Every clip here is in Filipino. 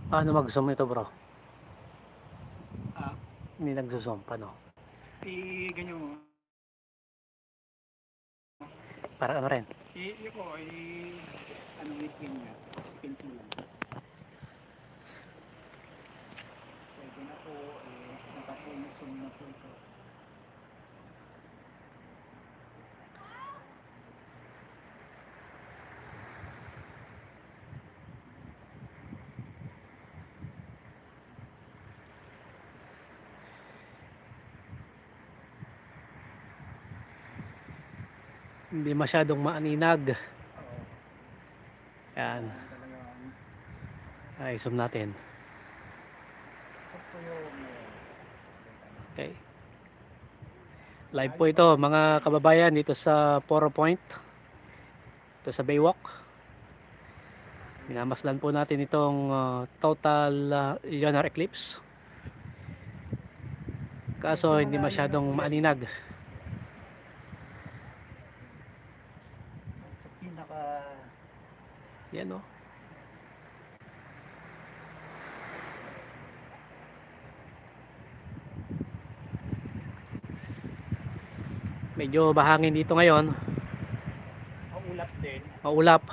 Paano mag-zoom ito, bro? Ah, Hindi nagzo-zoom. Paano? ganyan mo. Para ano rin? Yun ko, ano may screen nga. Pins mo lang. Pwede na po, naka-full zoom na po ito. Hindi masyadong maaninag. Oo, Yan. kailangan talaga. Ay, zoom natin. Ito po yung, Okay. Live po ito, mga kababayan, dito sa Poro Point. Ito sa Baywalk. Minamasdan po natin itong total lunar eclipse. medyo Kaso hindi malayo na masyadong po yan. maaninag. Sa pinaka, Yan o. Medyo bahangin dito ngayon. maulap din. Maulap.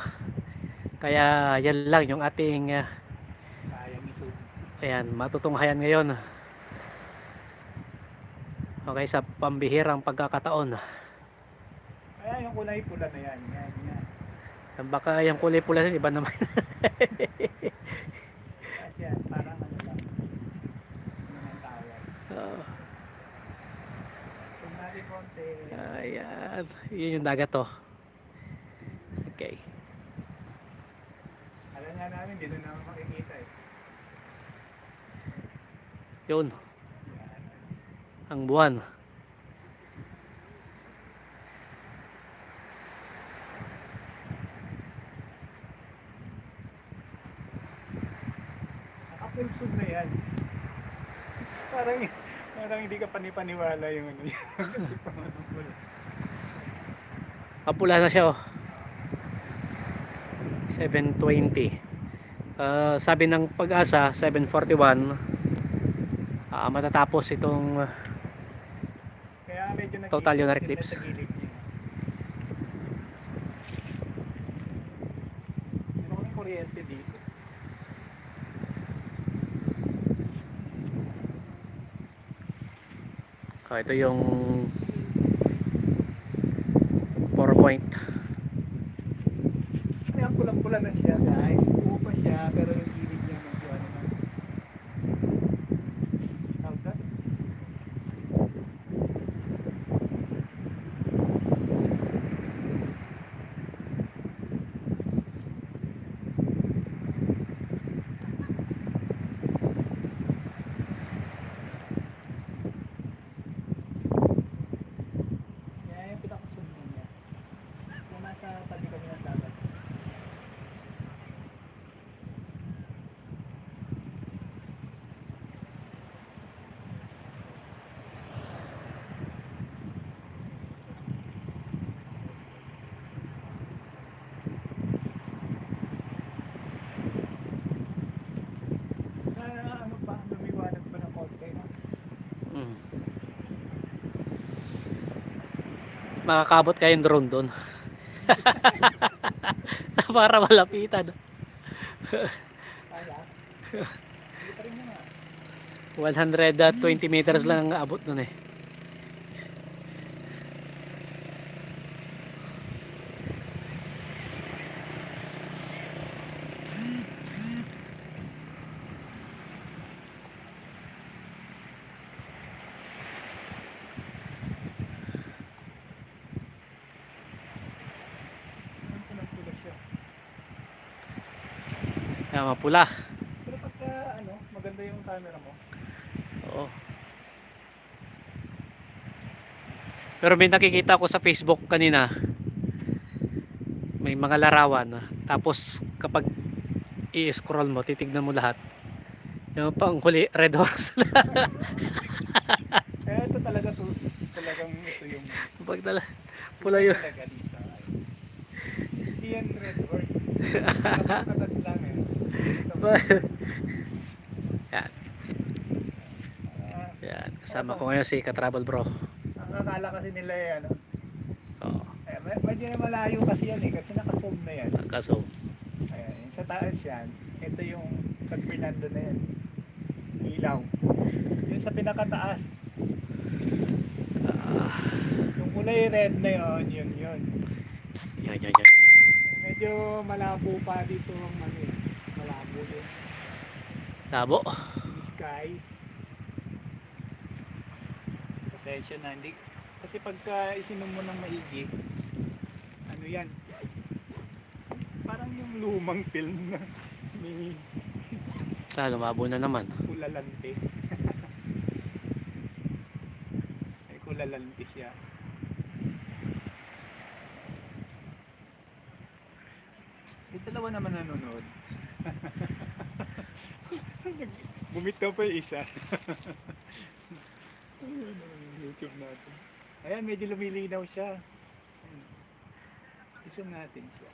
Kaya yan lang yung ating Sayang iso. ayan, matutunghayan ngayon. Okay, sa pambihirang pagkakataon. Kaya yung kulay pula na yan. Yan, yan. Baka yung kulay pula iba naman. Kasi yan, parang ano lang. Ano ng tawag. Zoom natin konti. Ayan. Yun yung dagat to. Okay. Alam nga namin, di na naman makikita eh. Yun. Ang buwan. Naka-full zoom na yan. Parang, parang hindi ka panipaniwala yung ano yan. Kasi pumapula. Kapula na siya oh. 7:20. Sabi ng Pag-asa 7:41 matatapos itong Kaya medyo total lunar nag-iikot din na eclipse. sa gilid niya. Ano kami kuryente dito? Ito yung 4 point. Kaya pulang-pula na siya guys. Buo pa siya pero yung gilid niya medyo ano na. Tawag ka? Kaya yung pinakasunod niya. Kung nasa tabi kami ng dagat. Ano pa, lumiwanag pa ng konti. No? Mm. Makakabot kayong drone doon. Para malapitan. Kaya, hindi pa rin nga. 120 meters lang ang abot doon eh. Pulang-pula siya. Kaya mapula. Pero pagka ano, maganda yung camera mo. Oo. Pero may nakikita ko sa Facebook kanina, may mga larawan. Tapos kapag i-scroll mo, titignan mo lahat. Yung pang huli, red horse. Kaya ito talaga to, talagang ito yung Pag pula yun. talaga dito. Hindi yan red horse. Katas lang eh. Ito, Kasama ko ngayon si Ka-Travel Bro. Ang akala kasi nila ano. Oo, Medyo na malayo kasi yan kasi naka-zoom na yan. kaso Ayan, yung sa taas yan. Ito yung San Fernando na yan. Ilaw. Yung sa pinakataas. Yung kulay red na yun, yun. yan. Medyo malabo pa dito ang malabo din. Tabo. Yung sky. Pasensya na, hindi. Kasi pagka isinom mo ng maigi, ano yan? Parang yung lumang film na may Lumabo na naman. kulalante. May kulalante siya. Yung dalawa naman nanonood. Bumitaw pa yung isa. Ayun, ang YouTube natin. Ayan, medyo lumilinaw siya. Isang natin siya.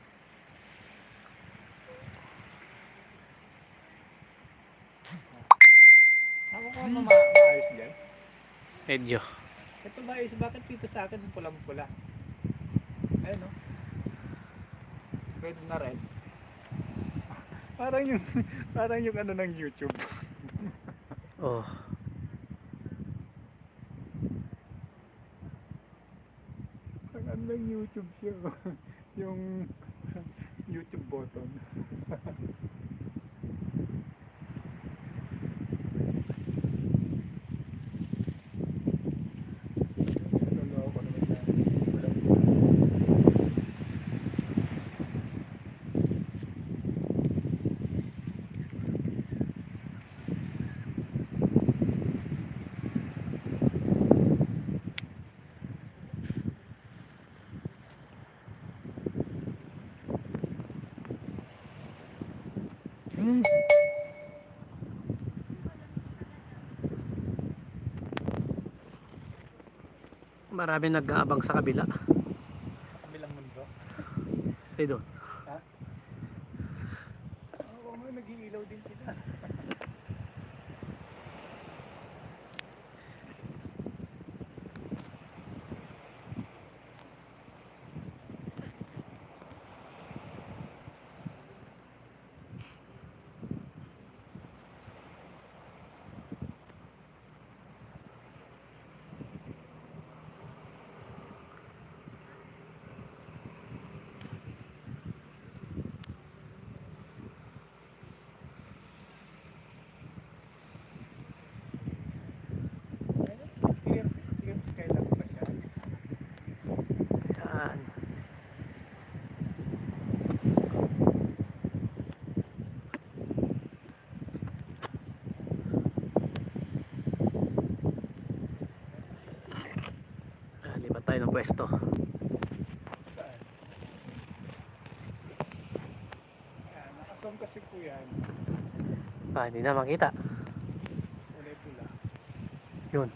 Ako ko maayos dyan. Medyo. Ito ba is bakit dito sa akin pulang-pula? Ayun no. Red na red. Parang yung parang yung ano ng YouTube. Oh, Parang ano ng YouTube siya. Yung YouTube button. Naloko naman na. marami nag-aabang sa kabila. Kabilang mundo. Ay doon. Ha? Oo nga, nag-iilaw din sila. Clear, clear sky lang ba siya? Yan. Lipat tayo ng pwesto. Saan? Ayan, nakasom kasi po yan. Hindi na makita. Kulay pula. Yun.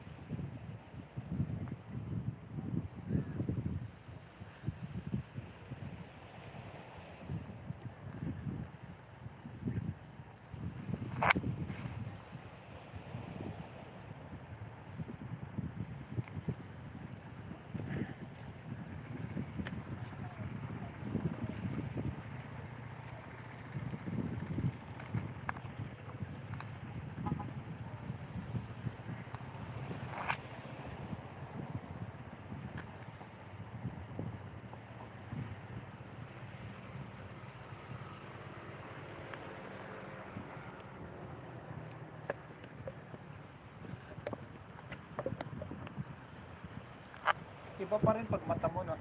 Iba pa rin pag mata mo, no?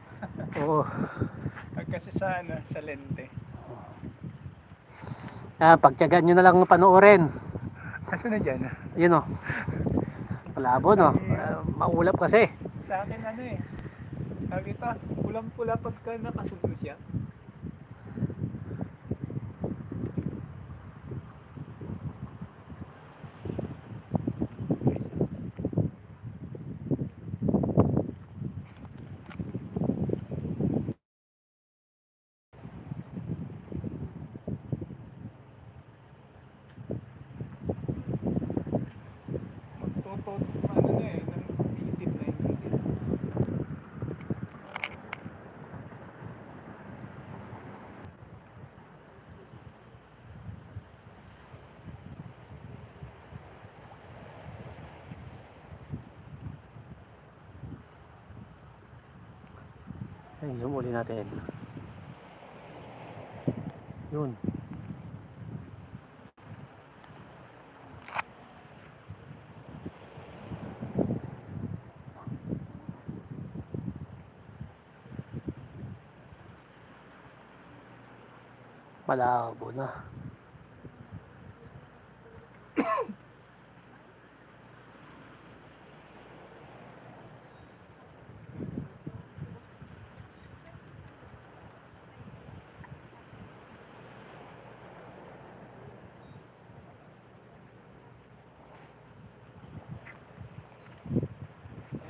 Oo. Kasi sa ano, sa lente. Pagtiyagaan nyo na lang panoorin. Kaso na dyan. Yun o. Malabo no. Maulap kasi. Sa akin ano eh. Sabi ito, pulang-pula pagka nakasubo siya. Magtutot, ano na eh. Ay, zoom uli natin. Yun. Malabo na.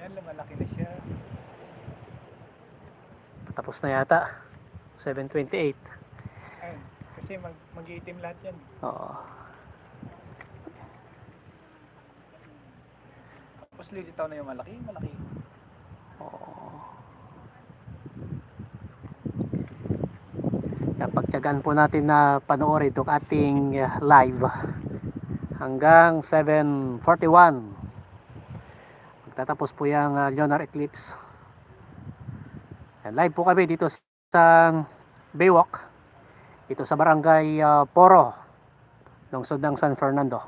Ayan, lumalaki na siya. Tapos na yata. 7:28. Ayun, kasi mag-iitim lahat yan. Oo. Tapos lilitaw na yung malaki, malaki. Pagtyagaan po natin na panoorin itong ating live hanggang 7:41. Magtatapos po yung lunar eclipse. Live po kami dito sa Baywalk, dito sa barangay Poro, lungsod ng San Fernando.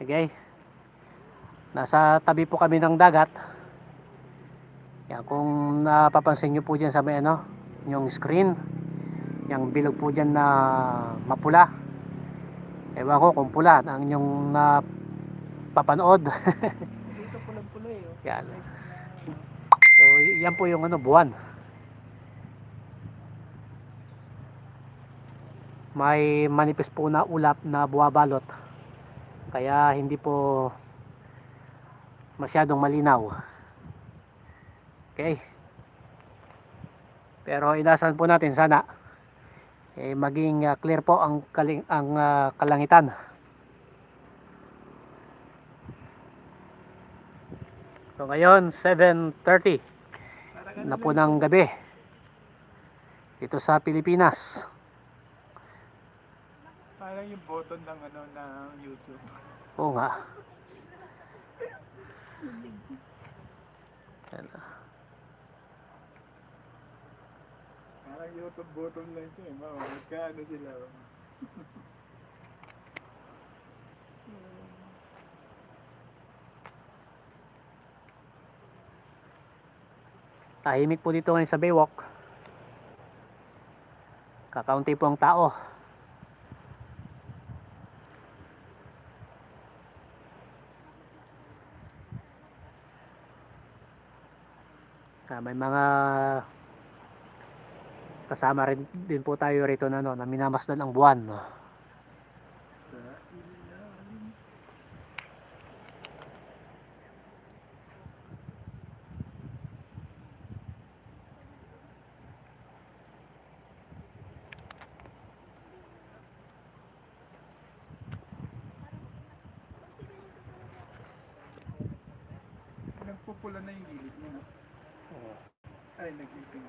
Okay, nasa tabi po kami ng dagat. Yan, kung napapansin nyo po dyan sa may yung screen, yung bilog po dyan na mapula, ewan ko kung pula ang inyong papanood. Dito pulang-pula eh. Oh. Yan. So yan po yung buwan. May manipis po na ulap na buwabalot, kaya hindi po masyadong malinaw. Okay, pero inasahan po natin sana maging clear po ang kalangitan. So ngayon 7:30 na po ng gabi dito sa Pilipinas. Parang yung button ng ng YouTube. Oo nga. Yan. Parang YouTube button lang siya eh. Magkano sila. Tahimik po dito ngayon sa Baywalk. Kakaunti po ang tao. May mga kasama rin din po tayo rito na minamasdan ang buwan. Nagpupula na yung gilid niya. Ay, nag-iitim.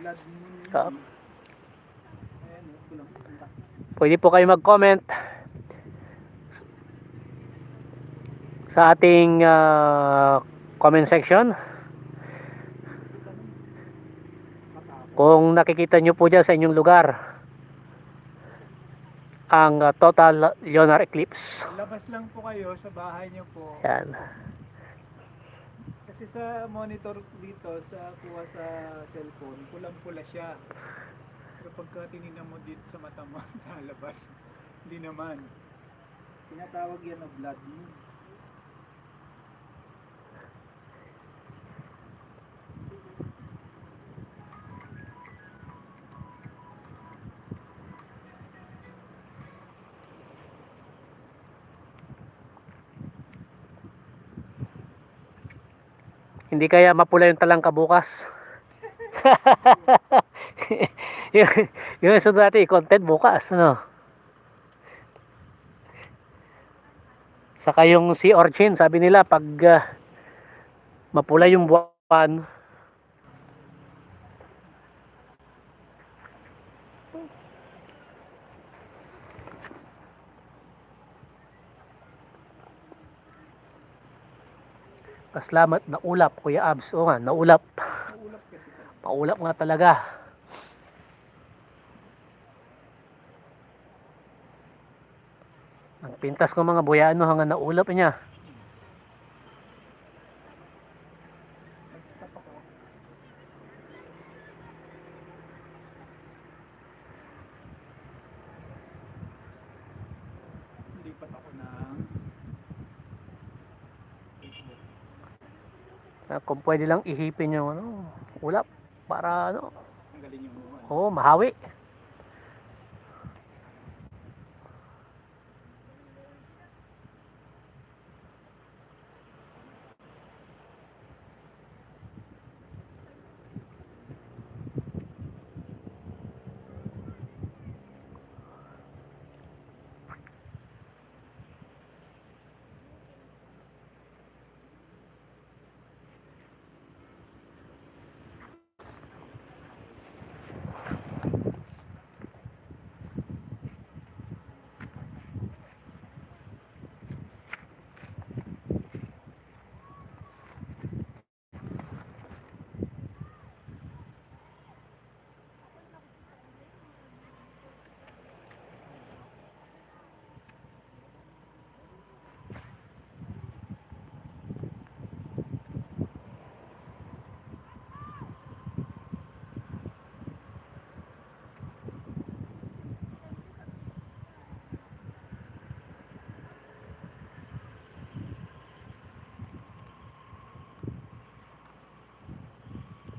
Blood moon. So, Ayan, pulang-pula. pwede po kayo mag-comment sa ating comment section kung nakikita nyo po dyan sa inyong lugar ang total lunar eclipse. Labas lang po kayo sa bahay niyo po. Yan. Kasi sa monitor dito, sa kuha sa cellphone, pulang-pula siya. Pero pagka tinignan mo dito sa mata mo, sa labas, hindi naman. Tinatawag yan na blood moon. Hindi kaya mapula yung talangka bukas. yung, yung sunod natin content bukas, Saka yung sea urchin, sabi nila pag mapula yung buwan Pan. Kaslamat na ulap, Kuya Abs. O nga, naulap. Maulap kasi to. Paulap nga talaga. Ang pintas ko mga buyano hanggang naulap niya. Nag-stop ako. Lipat ako ng Facebook. Kung pwede lang ihipin yung ulap para Tanggalin yung buwan. mahawi.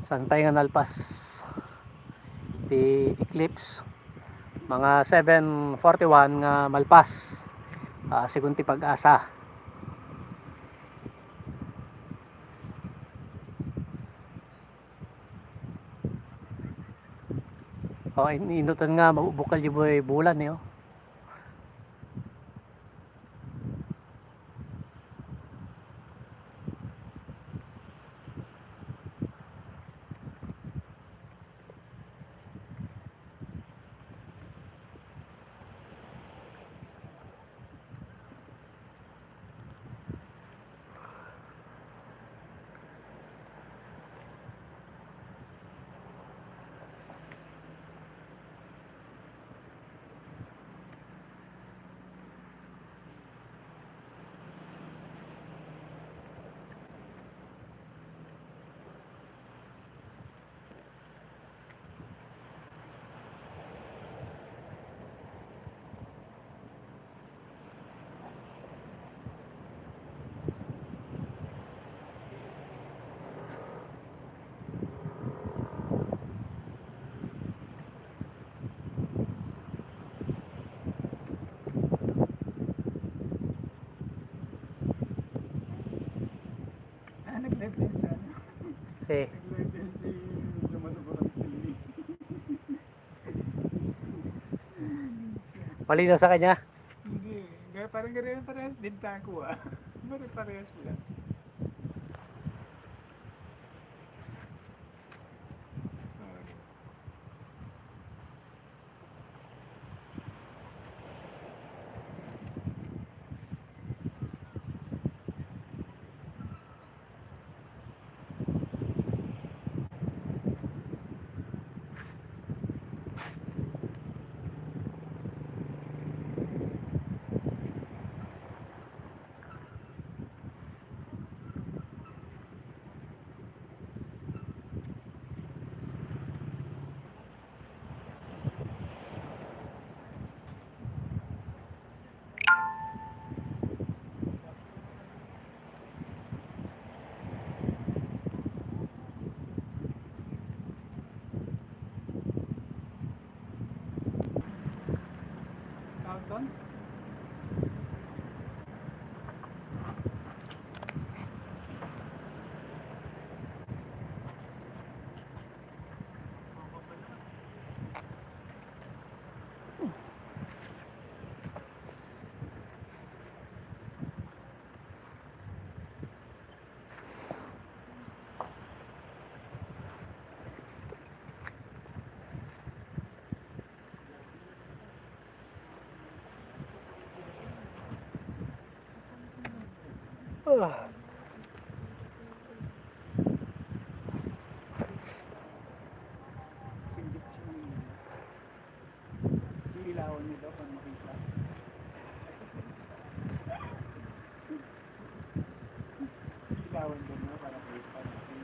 Santay nga nalpas di eclipse mga 7:41 nga malpas. Sigunti pag-asa. Inutan nga mabukal yung bulan eh. Nag-live din sa ano. Kasi Nag-live din si Lumalubot TV. malinaw sa kanya. Hindi. Parang ganyan parehas din tako ah. Parang parehas mo lang. Sindip siya ng ilaw. Ilawan niyo daw para makita. Ilawan daw na para makita natin.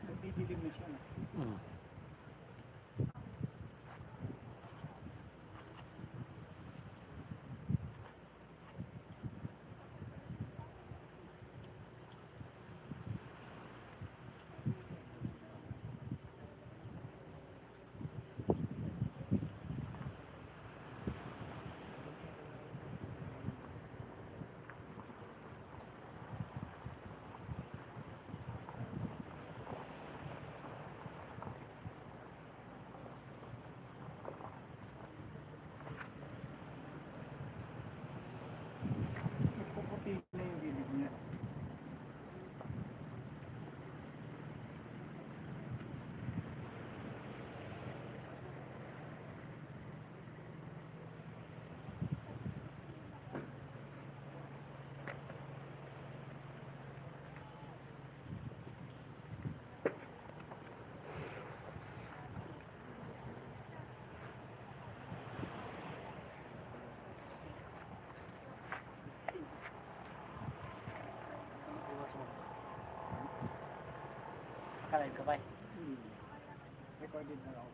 Nagdidilim na siya. No? Mm. Nagpuputi na yung gilid niya. Kalain ka ba? Recorded na ako.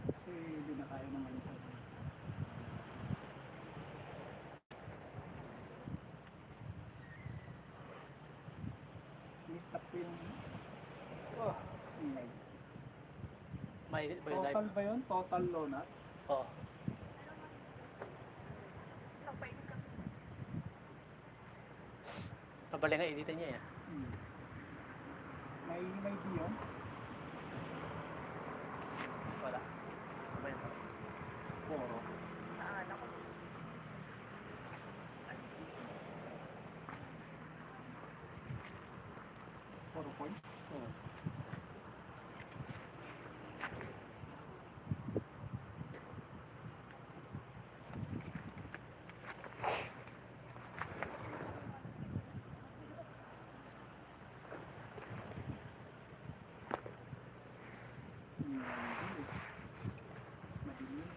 Kasi hindi na kaya ng ano. Ni-stop ko yung ingay. May Total ba yun? Total low na? Oo. Mabali nga editan niya yan. May di yun? Wala. Sabay pa. Puro. Puro point? Oo. Madilim.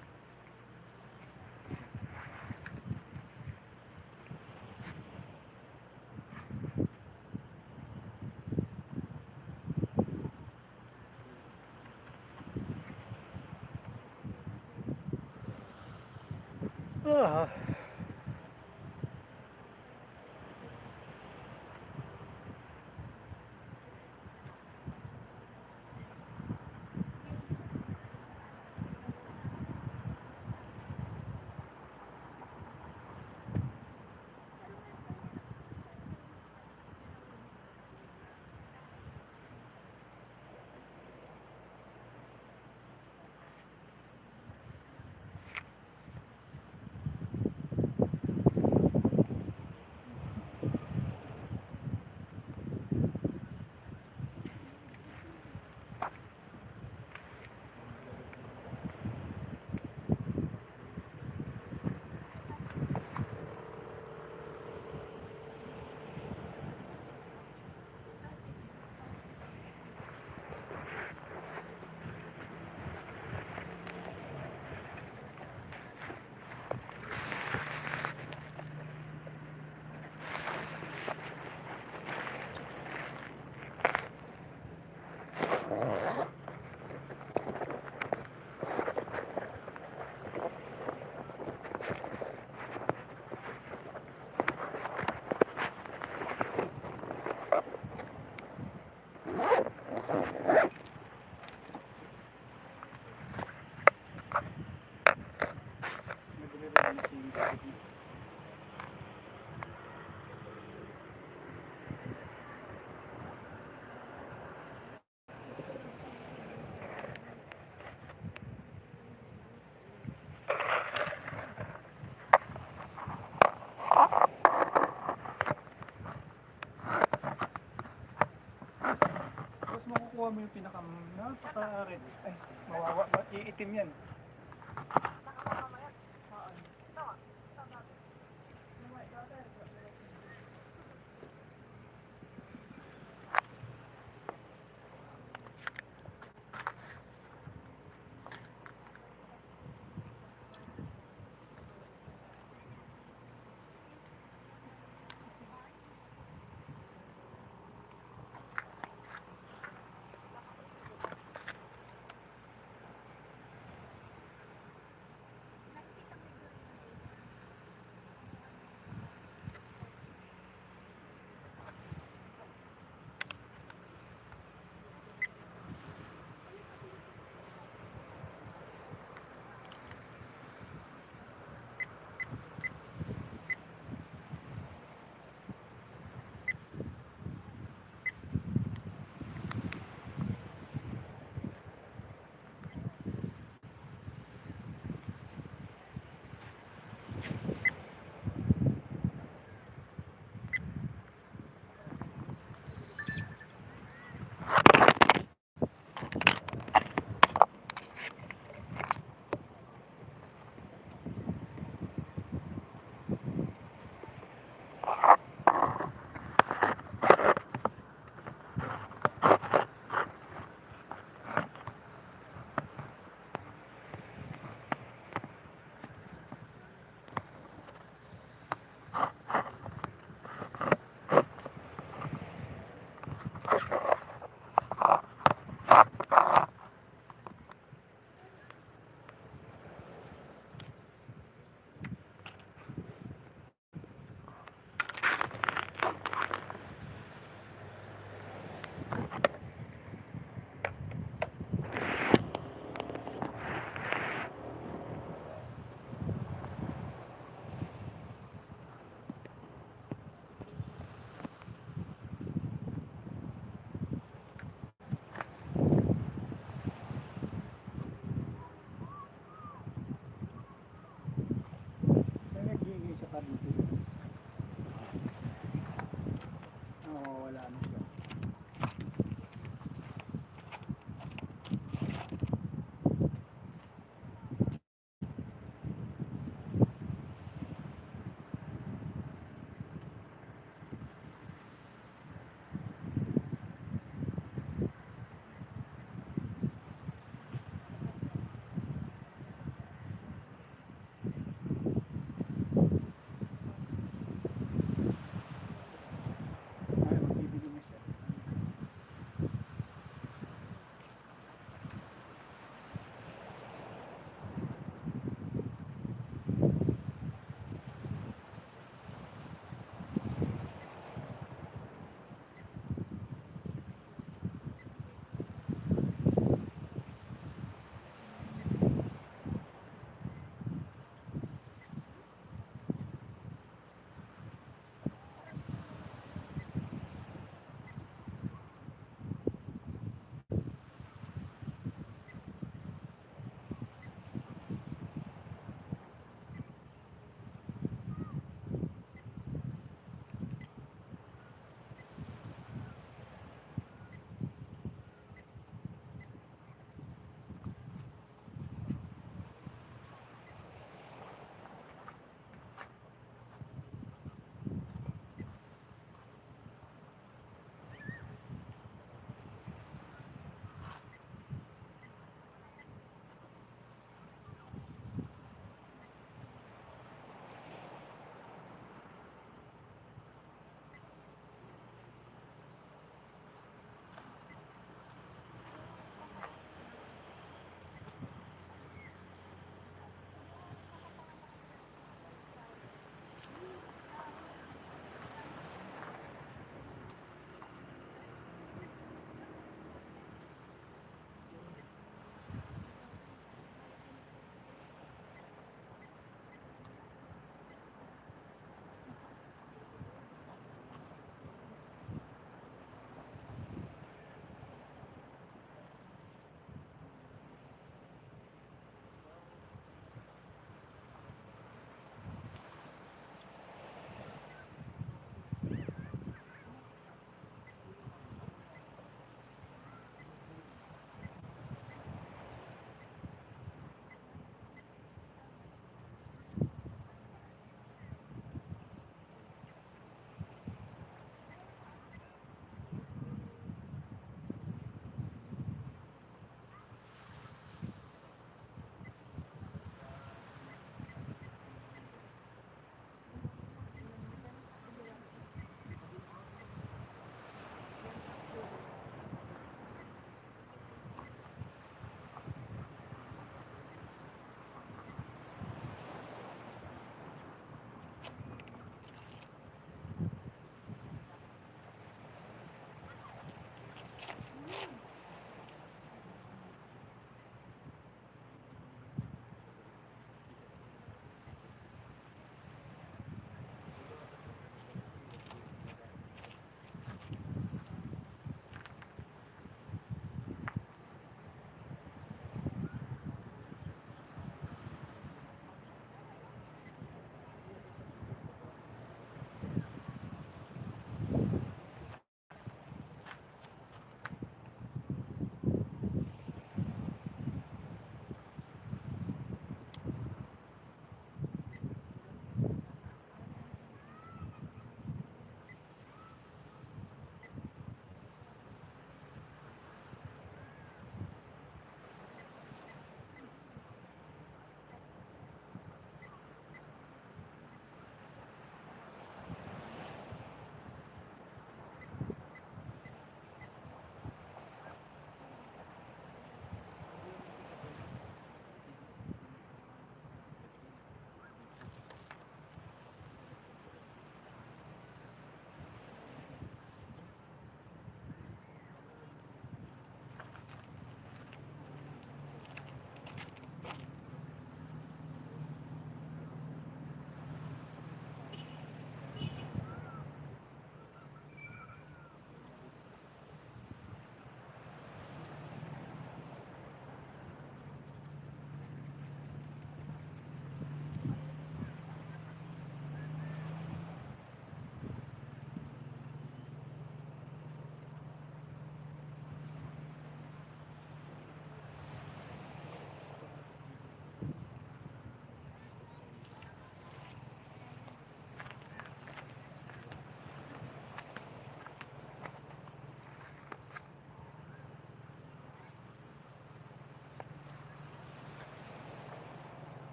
kukuha mo yung pinaka napaka-red. Ay, mawawa. Iitim yan.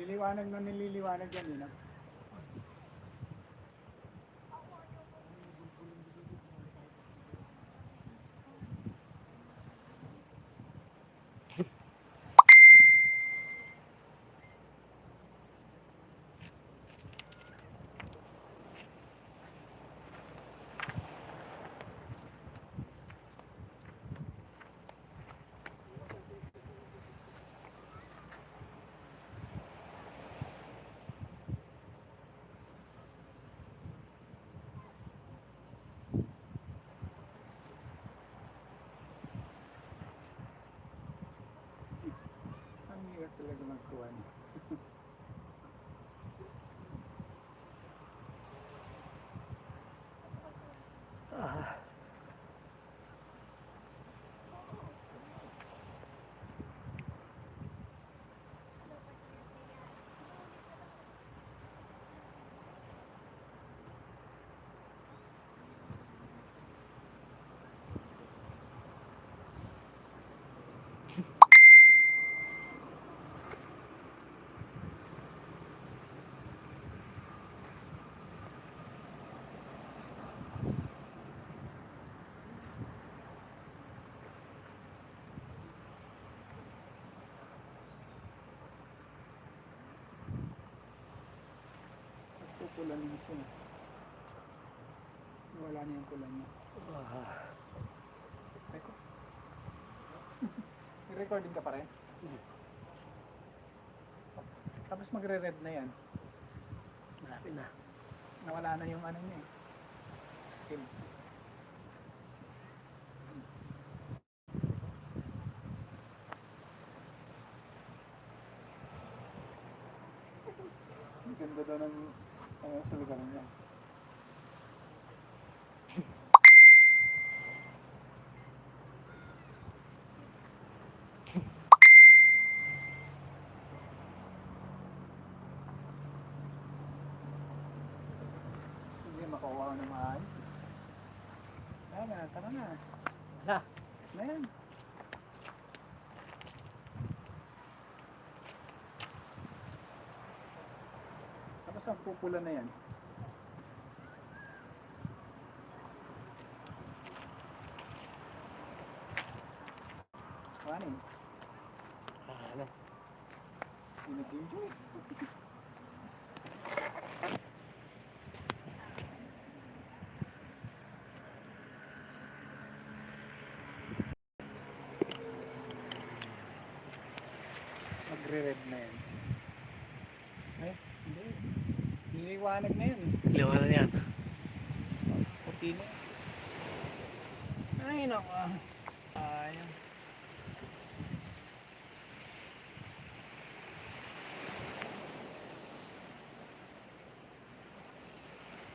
Niliwanag na nililiwanag yan, yun. Ang hirap talaga magkuhan. Pupulan din siya. Wala na yung kulan niya. Teko. Recording ka pa rin? Tapos magre-red na yan. Malapit na. Nawala na yung ano niya eh. Kim. Ang ganda daw ng sa lugar niya. Hindi makuha ko naman. Tara na. Na. Na yan. Tapos ang pupula na yan. Kanin. Ano? Nag-enjoy. Magre-red na yan. Ay, hindi. Niliwanag na yan. Liwanag yan. Puti na. Ay, naku. Ayun.